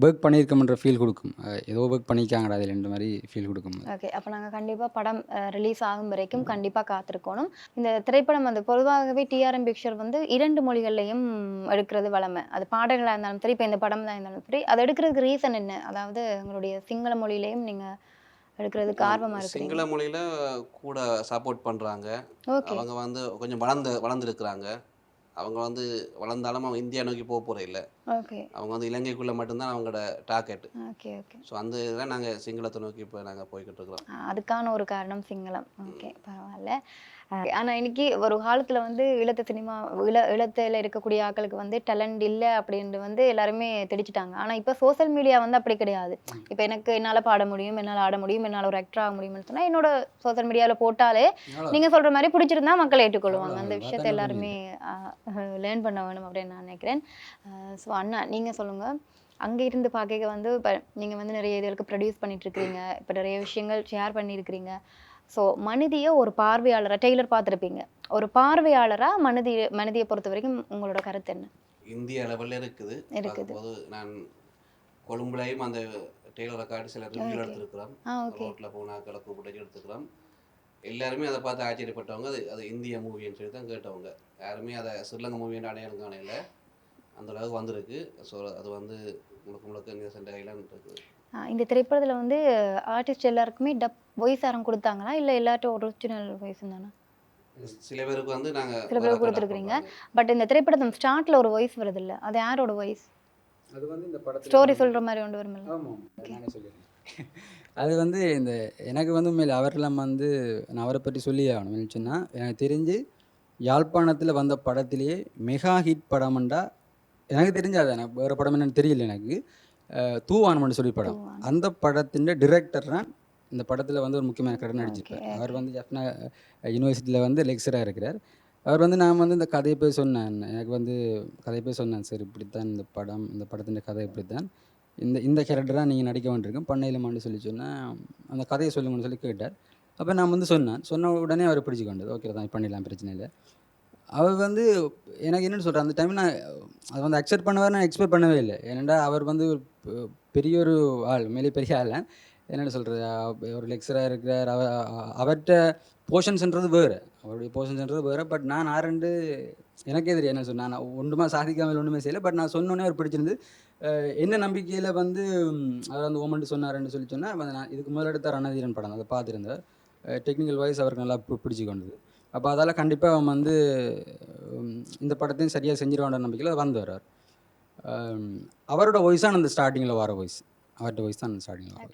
ஒர்க் பண்ணியிருக்கோம்ன்ற ஃபீல் கொடுக்கும். ஏதோ ஒர்க் பண்ணிக்காங்கடா அதில்ன்ற மாதிரி ஃபீல் கொடுக்கும். ஓகே. அப்போ நாங்கள் கண்டிப்பாக படம் ரிலீஸ் ஆகும் வரைக்கும் கண்டிப்பாக காத்திருக்கணும். இந்த திரைப்படம் வந்து பொதுவாகவே டிஆர்எம் பிக்சர் வந்து 2 மொழிகள்லையும் எடுக்கிறது வழமை. அது பாடல்களாக இருந்தாலும் சரி, இப்போ இந்த படம் தான் இருந்தாலும் சரி, அது எடுக்கிறதுக்கு ரீசன் என்ன? அதாவது உங்களுடைய சிங்கள மொழியிலையும் நீங்கள் எடுக்கிறதுக்கு ஆர்வமாக இருக்கிறீங்க. சிங்கள மொழியில் கூட சப்போர்ட் பண்ணுறாங்க. ஓகே. அவங்க வந்து கொஞ்சம் வளர்ந்துருக்குறாங்க. அவங்க வந்து வளர்ந்தாலும் அவங்க இந்தியா நோக்கி போகிற இல்லை. ஓகே. அவங்க வந்து இலங்கைக்குள்ளே மட்டும்தான் அவங்களோட டார்கெட். ஓகே. ஓகே. ஸோ அந்த இதில் நாங்கள் சிங்களத்தை நோக்கி இப்போ நாங்கள் போய்கிட்டு இருக்கிறோம். அதுக்கான ஒரு காரணம் சிங்களம். ஓகே, பரவாயில்ல. ஆனால் இன்னைக்கு ஒரு காலத்தில் வந்து ஈழத்து சினிமா ஈழத்தில் இருக்கக்கூடிய ஆட்களுக்கு வந்து டேலண்ட் இல்லை அப்படின்ட்டு வந்து எல்லாருமே திடிச்சிட்டாங்க. ஆனால் இப்போ சோஷியல் மீடியா வந்து அப்படி கிடையாது. இப்போ என்னால் பாட முடியும், என்னால் ஆட முடியும், என்னால் ஒரு ஆக்டர் ஆக முடியும்னு சொன்னால் என்னோட சோஷியல் மீடியாவில் போட்டாலே நீங்கள் சொல்கிற மாதிரி பிடிச்சிருந்தா மக்கள் ஏற்றுக்கொள்வாங்க. அந்த விஷயத்தை எல்லாருமே லேர்ன் பண்ண வேணும் அப்படின்னு நான் நினைக்கிறேன். ஸோ அண்ணா, நீங்கள் சொல்லுங்கள். அங்கே இருந்து பார்க்க வந்து இப்போ நீங்கள் வந்து நிறைய இதுகளுக்கு ப்ரொடியூஸ் பண்ணிகிட்ருக்கிறீங்க, இப்போ நிறைய விஷயங்கள் ஷேர் பண்ணியிருக்கிறீங்க. ஸோ மனிதியை ஒரு பார்வையாளராக டெய்லர் பார்த்துருப்பீங்க. ஒரு பார்வையாளராக மனிதியை பொறுத்த வரைக்கும் உங்களோட கருத்து என்ன? இந்திய லெவலில் இருக்குது. போது நான் கொழும்புலையும் அந்த டெய்லரை காட்டி சில ரிவ்யூ எடுத்துருக்கிறோம். ரோட்டில் போனாக்களை கூப்பிட்டு எடுத்துக்கிறோம். எல்லாருமே அதை பார்த்து ஆச்சரியப்பட்டவங்க. அது இந்திய மூவின்னு சொல்லி தான் கேட்டவங்க. யாருமே அதை ஸ்ரீலங்கா மூவின்னு அடையாளம் காணையில் அந்த அளவுக்கு வந்திருக்கு. ஸோ அது வந்து முழுக்க இந்த சென்டர்லாம் இருக்குது. இந்த திரைப்படத்தில் வந்து ஆர்டிஸ்ட் எல்லாருக்குமே வாய்ஸ் யாரும் கொடுத்தாங்களா, இல்லை எல்லாட்டும் ஒரிஜினல் வாய்ஸ் தானே? சில பேருக்கு வந்து நாங்கள் சில பேருக்கு கொடுத்துருக்குறீங்க. பட் இந்த திரைப்படத்தில் ஸ்டார்ட்டில் ஒரு வாய்ஸ் வருது இல்லை, அது யாரோட வாய்ஸ்? அது வந்து இந்த படத்தில் ஸ்டோரி சொல்கிற மாதிரி ஒன்று வருமில்ல? ஆமாம், நானே சொல்லிடுறேன். அது வந்து இந்த எனக்கு வந்து உண்மையில் அவரெல்லாம் வந்து நான் அவரை பற்றி சொல்லி ஆகணும். என்னச்சுன்னா, எனக்கு தெரிஞ்சு யாழ்ப்பாணத்தில் வந்த படத்திலேயே மெகா ஹிட் படம்ண்டா எனக்கு தெரிஞ்சாது. எனக்கு வேறு படம் என்னன்னு தெரியல. எனக்கு தூவானம்னு சொல்லி படம், அந்த படத்தின் டிரெக்டர் தான் இந்த படத்தில் வந்து ஒரு முக்கியமான கடன் நடிச்சிருப்பார். அவர் வந்து ஜப்னா யூனிவர்சிட்டியில் வந்து லெக்சராக இருக்கிறார். அவர் வந்து நான் வந்து இந்த கதையை போய் சொன்னேன். எனக்கு வந்து கதையை போய் சொன்னேன், சார் இப்படித்தான் இந்த படத்தின் கதை இப்படித்தான், இந்த கேரக்டராக நீங்கள் நடிக்க வேண்டியிருக்கும், பண்ணையிலமான்னு சொல்லி சொன்னால் அந்த கதையை சொல்லுங்கன்னு சொல்லி கேட்டார். அப்போ நான் வந்து சொன்ன உடனே அவர் பிடிச்சி கொண்டது. ஓகே தான், பண்ணிடலாம், பிரச்சனை இல்லை. அவர் வந்து எனக்கு என்னென்னு சொல்கிறேன், அந்த டைம் நான் அதை வந்து அக்செப்ட் பண்ணுவார், நான் எக்ஸ்பெக்ட் பண்ணவே இல்லை. ஏன்னா அவர் வந்து பெரிய ஒரு ஆள், மேலே பெரிய ஆள். என்னென்னு சொல்கிறது, ஒரு லெக்சராக இருக்கிறார். அவர்கிட்ட போர்ஷன்ஸ்ன்றது வேறு, அவருடைய போர்ஷன்ஸ்ன்றது வேறு. பட் நான் ஆரண்டு எனக்கே தெரியும் என்ன சொன்னேன், நான் ஒன்றுமே சாதிக்காமல் ஒன்றுமே செய்யலை. பட் நான் சொன்னோன்னே அவர் பிடிச்சிருந்து என்ன நம்பிக்கையில் வந்து அவர் அந்த ஓமெண்ட்டு சொன்னார்ன்னு சொல்லி சொன்னால், நான் இதுக்கு முதல் எடுத்த ரணதீரன் படம் அதை பார்த்துருந்தார். டெக்னிக்கல் வைஸ் அவருக்கு நல்லா பிடிச்சி கொண்டது. அப்போ அதால் கண்டிப்பாக அவன் வந்து இந்த படத்தையும் சரியாக செஞ்சிருவான்ற நம்பிக்கையில் வந்து வர்றார். அவரோட வாய்ஸ் தான் அந்த ஸ்டார்டிங்கில் வர வாய்ஸ், அவர்கிட்ட வாய்ஸ் தான் அந்த ஸ்டார்டிங்கில் வர.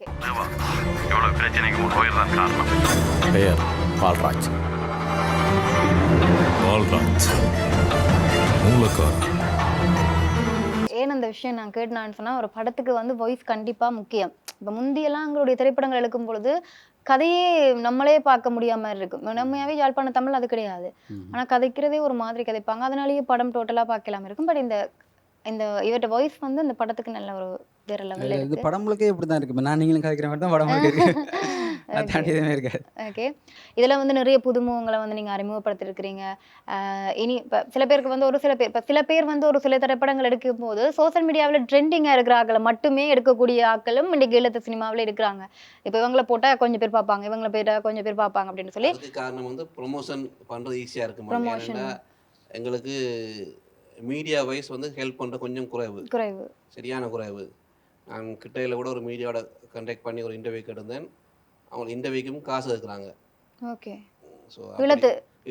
எவ்வளோ பிரச்சனைக்கு உயிர் தான் காரணம். பெயர் பால்ராஜ். மூலக்காரன். ஏன் அந்த விஷயம் நான் கேட்டேன்னு சொன்னால், ஒரு படத்துக்கு வந்து வாய்ஸ் கண்டிப்பாக முக்கியம். இப்போ முந்தியெல்லாம் எங்களுடைய திரைப்படங்கள் எடுக்கும் பொழுது கதையே நம்மளே பார்க்க முடியாமல் இருக்கும். உண்மையாகவே யாழ்ப்பாண தமிழ் அது கிடையாது. ஆனால் கதைக்கிறதே ஒரு மாதிரி கதைப்பாங்க, அதனாலேயே படம் டோட்டலாக பார்க்கலாம் இருக்கும். பட் இந்த இவர்கிட்ட வாய்ஸ் வந்து இந்த படத்துக்கு நல்ல ஒரு வேற லெவலில் இது படம் முழுக்கே இப்படி தான் இருக்குது. நான் நீங்களும் கதைக்கிற மாதிரி தான் படம் முழுக்க இருக்கு. தாண்டி எதுவுமே இருக்காது. ஓகே. இதில் வந்து நிறைய புதுமுகங்களை வந்து நீங்கள் அறிமுகப்படுத்திருக்கிறீங்க. இனி இப்போ சில பேருக்கு வந்து சில பேர் வந்து ஒரு சில திரைப்படங்கள் எடுக்கும் போது சோசியல் மீடியாவில் ட்ரெண்டிங்காக இருக்கிற ஆக்களை மட்டுமே எடுக்கக்கூடிய ஆக்களும் இன்றைக்கு ஈழத்து சினிமாவில் இருக்கிறாங்க. இப்போ இவங்களை போட்டால் கொஞ்சம் பேர் பார்ப்பாங்க, இவங்களை போட்டால் கொஞ்சம் பேர் பார்ப்பாங்க அப்படின்னு சொல்லி. அதுக்கு காரணம் வந்து ப்ரொமோஷன் பண்ணுறது ஈஸியாக இருக்கும். ப்ரொமோஷன் எங்களுக்கு மீடியா வைஸ் வந்து ஹெல்ப் பண்ணுற கொஞ்சம் குறைவு, சரியான குறைவு. நான் கிட்டையில் கூட ஒரு மீடியாவோட கண்டக்ட் பண்ணி ஒரு இன்டர்வியூ கேட்டிருந்தேன். அவங்க இன்டர்வியூக்கும் காசு இருக்கிறாங்க. ஓகே. ஸோ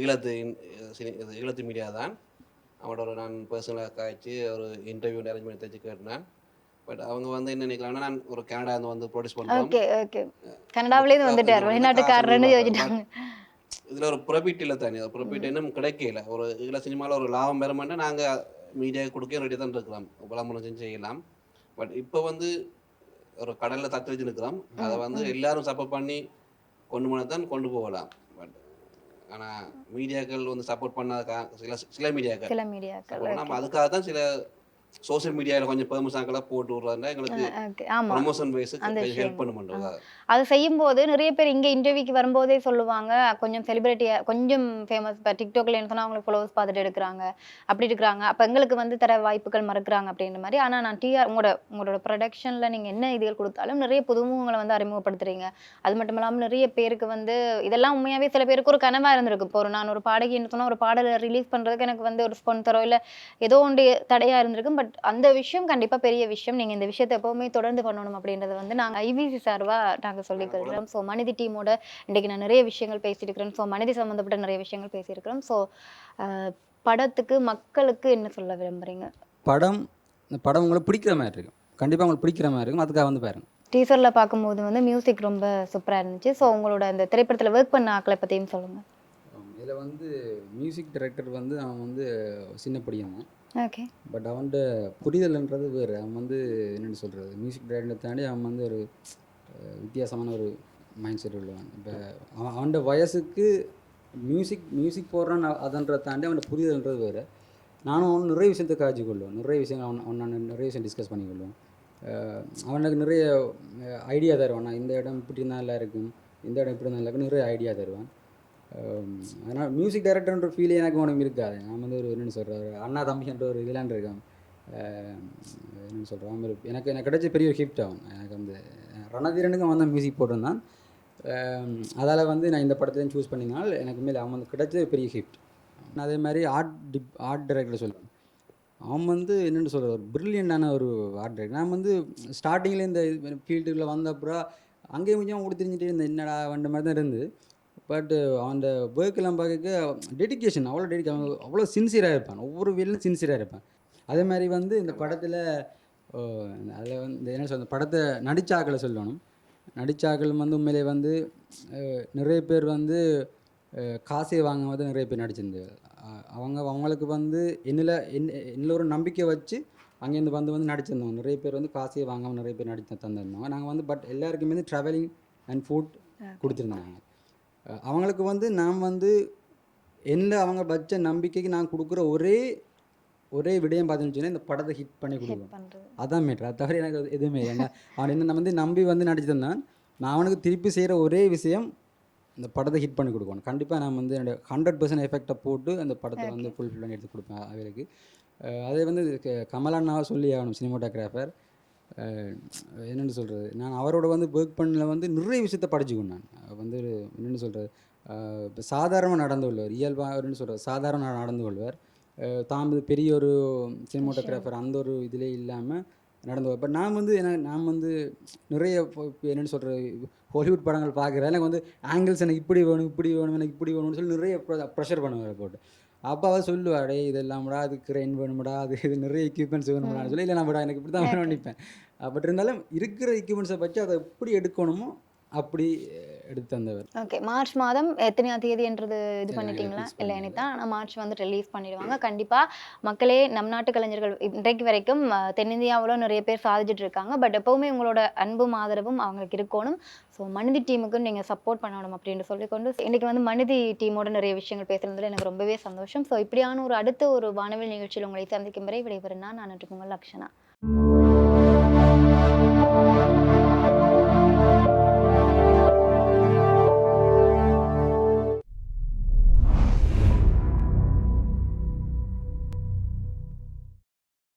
ஈழத்து மீடியா தான் அவங்களோட நான் பர்சனலாக காய்ச்சி ஒரு இன்டர்வியூ அரேஞ்ச் பண்ணி தச்சு கேட்டேன். பட் அவங்க வந்து என்ன நினைக்கிறாங்கன்னா, நான் ஒரு கனடா வந்து ப்ரொடியூஸ் பண்ணுறேன். ஓகே. ஓகே. கனடாவிலேருந்து வந்துட்டார், வெளிநாட்டுக்காரன்னு யோசிச்சிட்டாங்க. இதில் ஒரு ப்ராஃபிட் இல்லை தானே, ஒரு ப்ராஃபிட் இன்னும் கிடைக்கல. ஒரு இதில் சினிமாவில் ஒரு லாபம் பெற மாட்டேன், நாங்கள் மீடியாவுக்கு கொடுக்க ரெடி தான் இருக்கிறோம், விளம்பரம் செஞ்சு செய்யலாம். பட் இப்போ வந்து ஒரு கடலில் தட்டு வச்சு நிற்கிறோம். அதை வந்து எல்லாரும் சப்போர்ட் பண்ணி கொண்டு போனால் தான் கொண்டு போகலாம். பட் ஆனால் மீடியாக்கள் வந்து சப்போர்ட் பண்ணாத சில மீடியாக்கள் நம்ம அதுக்காக தான் சில சோஷியல் மீடியாவில் கொஞ்சம் பெர்மிஷன்களை போட்டு விட்றாங்க எங்களுக்கு ஓகே ஆமாம் ப்ரொமோஷன் அந்த வைஸுக்கு ஹெல்ப் விஷயம் பண்ண மாட்டோம். அது செய்யும்போது நிறைய பேர் இங்கே இன்டர்வியூக்கு வரும்போதே சொல்லுவாங்க கொஞ்சம் செலிபிரிட்டியாக கொஞ்சம் ஃபேமஸ் இப்போ டிக்டாக்ல என்ன சொன்னால் அவங்களுக்கு ஃபாலோவர்ஸ் பார்த்துட்டு எடுக்கிறாங்க அப்படி இருக்கிறாங்க அப்போ எங்களுக்கு வந்து தர வாய்ப்புகள் மறுக்கிறாங்க அப்படின்ற மாதிரி. ஆனால் நான் உங்களோட ப்ரொடக்ஷனில் நீங்கள் என்ன இதுகள் கொடுத்தாலும் நிறைய புதுமுகங்களை வந்து அறிமுகப்படுத்துறீங்க. அது மட்டும் இல்லாமல் நிறைய பேருக்கு வந்து இதெல்லாம் உண்மையாகவே சில பேருக்கு ஒரு கனவாக இருந்திருக்கு. இப்போ நான் ஒரு பாடகின்னு சொன்னால் ஒரு பாடலை ரிலீஸ் பண்ணுறதுக்கு எனக்கு வந்து ஒரு ஸ்பான்சரோ இல்லை ஏதோ ஒன்று தடையாக இருந்திருக்கும். பட் அந்த விஷயம் கண்டிப்பாக பெரிய விஷயம். நீங்கள் இந்த விஷயத்தை எப்போவுமே தொடர்ந்து பண்ணணும் அப்படின்றத வந்து நாங்கள் ஐவிசி சார்பாக நாங்கள் சொல்லிக்கிறோம். ஸோ மனிதி டீமோட இன்றைக்கி நான் நிறைய விஷயங்கள் பேசியிருக்கிறேன். ஸோ மனிதி சம்மந்தப்பட்ட நிறைய விஷயங்கள் பேசியிருக்கிறோம். ஸோ படத்துக்கு மக்களுக்கு என்ன சொல்ல விரும்புகிறீங்க? இந்த படம் உங்களுக்கு பிடிக்கிற மாதிரி இருக்கும், கண்டிப்பாக உங்களுக்கு பிடிக்கிற மாதிரி இருக்கும், அதுக்காக வந்து பாருங்க. டீசரில் பார்க்கும்போது வந்து மியூசிக் ரொம்ப சூப்பராக இருந்துச்சு. ஸோ உங்களோட அந்த திரைப்படத்தில் ஒர்க் பண்ண ஆக்களை பற்றியும் சொல்லுங்கள். இதில் வந்து மியூசிக் டைரக்டர் வந்து அவன் வந்து சின்ன பையன் தான். ஓகே. பட் அவன்கிட்ட புரிதல்ன்றது வேறு. அவன் வந்து என்னென்னு சொல்கிறது, மியூசிக் டைரக்டரை தாண்டி அவன் வந்து ஒரு வித்தியாசமான ஒரு மைண்ட் செட் உள்ளவன். இப்போ அவன்கிட்ட வயசுக்கு மியூசிக் போடுறான் அதன்றதை தாண்டி அவன்கிட்ட புரிதல்ன்றது வேறு. நானும் அவன் நிறைய விஷயத்தை காய்ச்சி கொள்ளுவேன், நிறைய விஷயங்கள் அவன் நிறைய விஷயம் டிஸ்கஸ் பண்ணி கொள்ளுவேன். அவனுக்கு நிறைய ஐடியா தருவான். நான் இந்த இடம் இப்படி இருந்தால் நல்லா இருக்கும், இந்த இடம் இப்படி இருந்தால் நல்லா இருக்கும், நிறைய ஐடியா தருவான். அதனால் மியூசிக் டைரக்டர்ன்ற ஃபீல் எனக்கு ஒன்றும் இருக்காது. நான் வந்து ஒரு என்னென்னு சொல்கிறேன், அண்ணா தம்பின்ற ஒரு விளையாண்டுருக்கேன். என்னென்னு சொல்கிறேன், எனக்கு கிடைச்ச பெரிய ஒரு ஹிஃப்ட் அவன். எனக்கு வந்து ரணதீரனுக்கும் அவன் தான் மியூசிக் போட்டிருந்தான். அதால் வந்து நான் இந்த படத்தையும் சூஸ் பண்ணினால் எனக்கு மேலே அவன் வந்து கிடைச்ச பெரிய ஹிஃப்ட். நான் அதே மாதிரி ஆர்ட் டைரக்டர் சொல்லுவேன். அவன் வந்து என்னென்னு சொல்கிற ஒரு ப்ரில்லியண்டான ஒரு ஆர்ட் டைரக்டர். நான் வந்து ஸ்டார்டிங்கில் இந்த ஃபீல்டுக்குள்ளே வந்த அப்புறம் அங்கேயும் கொஞ்சம் ஓடி தெரிஞ்சுட்டு இருந்தேன், என்னடா வந்த மாதிரி தான் இருந்து. பட் அந்த ஒர்க்கெல்லாம் பார்க்க டெடிக்கேஷன், அவ்வளோ சின்சியராக இருப்பான், ஒவ்வொரு வீட்லையும் சின்சியராக இருப்பான். அதே மாதிரி வந்து இந்த படத்தில் அதில் வந்து என்ன சொல்ற படத்தை நடிச்சாக்களை சொல்லணும். நடிச்சாக்கள் வந்து உண்மையிலே வந்து நிறைய பேர் வந்து காசே வாங்கும்போது நிறைய பேர் நடிச்சிருந்தாங்க. அவங்களுக்கு வந்து என்னில் ஒரு நம்பிக்கை வச்சு அங்கேருந்து வந்து நடிச்சிருந்தோம். நிறைய பேர் வந்து காசே வாங்காமல் நிறைய பேர் நடித்து தந்திருந்தோம். நாங்கள் வந்து பட் எல்லாருக்குமே வந்து ட்ராவலிங் அண்ட் ஃபுட் கொடுத்துருந்தாங்க. அவங்களுக்கு வந்து நாம் வந்து அவங்க வச்ச நம்பிக்கைக்கு நான் கொடுக்குற ஒரே விடயம் பார்த்துன்னு சொன்னால் இந்த படத்தை ஹிட் பண்ணி கொடுக்கணும். அதான் மேட்ரு. அது தவிர எனக்கு எதுவுமே ஏன்னா அவன் என்ன வந்து நம்பி வந்து நடிச்சு தந்தான். நான் அவனுக்கு திருப்பி செய்கிற ஒரே விஷயம் இந்த படத்தை ஹிட் பண்ணி கொடுக்கணும். கண்டிப்பாக நான் வந்து என்னோட 100% எஃபெக்டை போட்டு அந்த படத்தை வந்து ஃபுல்ஃபில் பண்ணி எடுத்து கொடுப்பேன் அவருக்கு. அதே வந்து கமலண்ணாவை சொல்லி ஆகணும், சினிமாட்டோகிராஃபர். என்னென்னு சொல்கிறது, நான் அவரோட வந்து ஒர்க் பண்ணல வந்து நிறைய விஷயத்த படிச்சுக்கணும். நான் வந்து என்னென்னு சொல்கிறது, இப்போ சாதாரணமாக நடந்து கொள்வார், இயல்பாக என்னென்னு சொல்கிறது சாதாரண நடந்து கொள்வார். தான் பெரிய ஒரு சினிமாட்டோகிராஃபர் அந்த ஒரு இதிலே இல்லாமல் நடந்து கொள்வார். பட் நான் வந்து நிறைய என்னென்னு சொல்கிறது ஹாலிவுட் படங்கள் பார்க்குறேன். எனக்கு வந்து ஆங்கிள்ஸ் எனக்கு இப்படி வேணும் எனக்கு இப்படி வேணும்னு சொல்லி நிறைய ப்ரெஷர் பண்ணுவார் போட்டு. அப்போ அவர் சொல்லுவாடே இதெல்லாம்டா, அதுக்கு கிரெயின் வேணும்டா, இது நிறைய எக்யூப்மெண்ட்ஸ் வேணும்டான்னு சொல்லி, இல்லை நான் விடா எனக்கு இப்படி தான் வேணும்னு நினைப்பேன். பட் இருந்தாலும் இருக்கிற எக்யூப்மெண்ட்ஸை வச்சு அதை எப்படி எடுக்கணுமோ அப்படி எடுத்து தந்தவர். ஓகே. மார்ச் மாதம் எத்தனையாம் தேதின்றது இது பண்ணிட்டீங்களா? இல்லை எனக்கு தான், ஆனால் மார்ச் வந்து ரிலீஸ் பண்ணிடுவாங்க. கண்டிப்பாக மக்களே, நம் நாட்டு கலைஞர்கள் இன்றைக்கு வரைக்கும் தென்னிந்தியாவில் நிறைய பேர் சாதிச்சுட்டு இருக்காங்க. பட் எப்போவுமே உங்களோட அன்பும் ஆதரவும் அவங்களுக்கு இருக்கணும். ஸோ மனிதி டீமுக்கு நீங்கள் சப்போர்ட் பண்ணணும் அப்படின்னு சொல்லிக்கொண்டு இன்றைக்கி வந்து மனிதி டீமோட நிறைய விஷயங்கள் பேசுகிறதுல எனக்கு ரொம்பவே சந்தோஷம். ஸோ இப்படியான அடுத்த ஒரு வானவில் நிகழ்ச்சியில் உங்களை சந்திக்கும் வரை விடைபெறும் நான் நன்றி உங்கள் லக்ஷனா.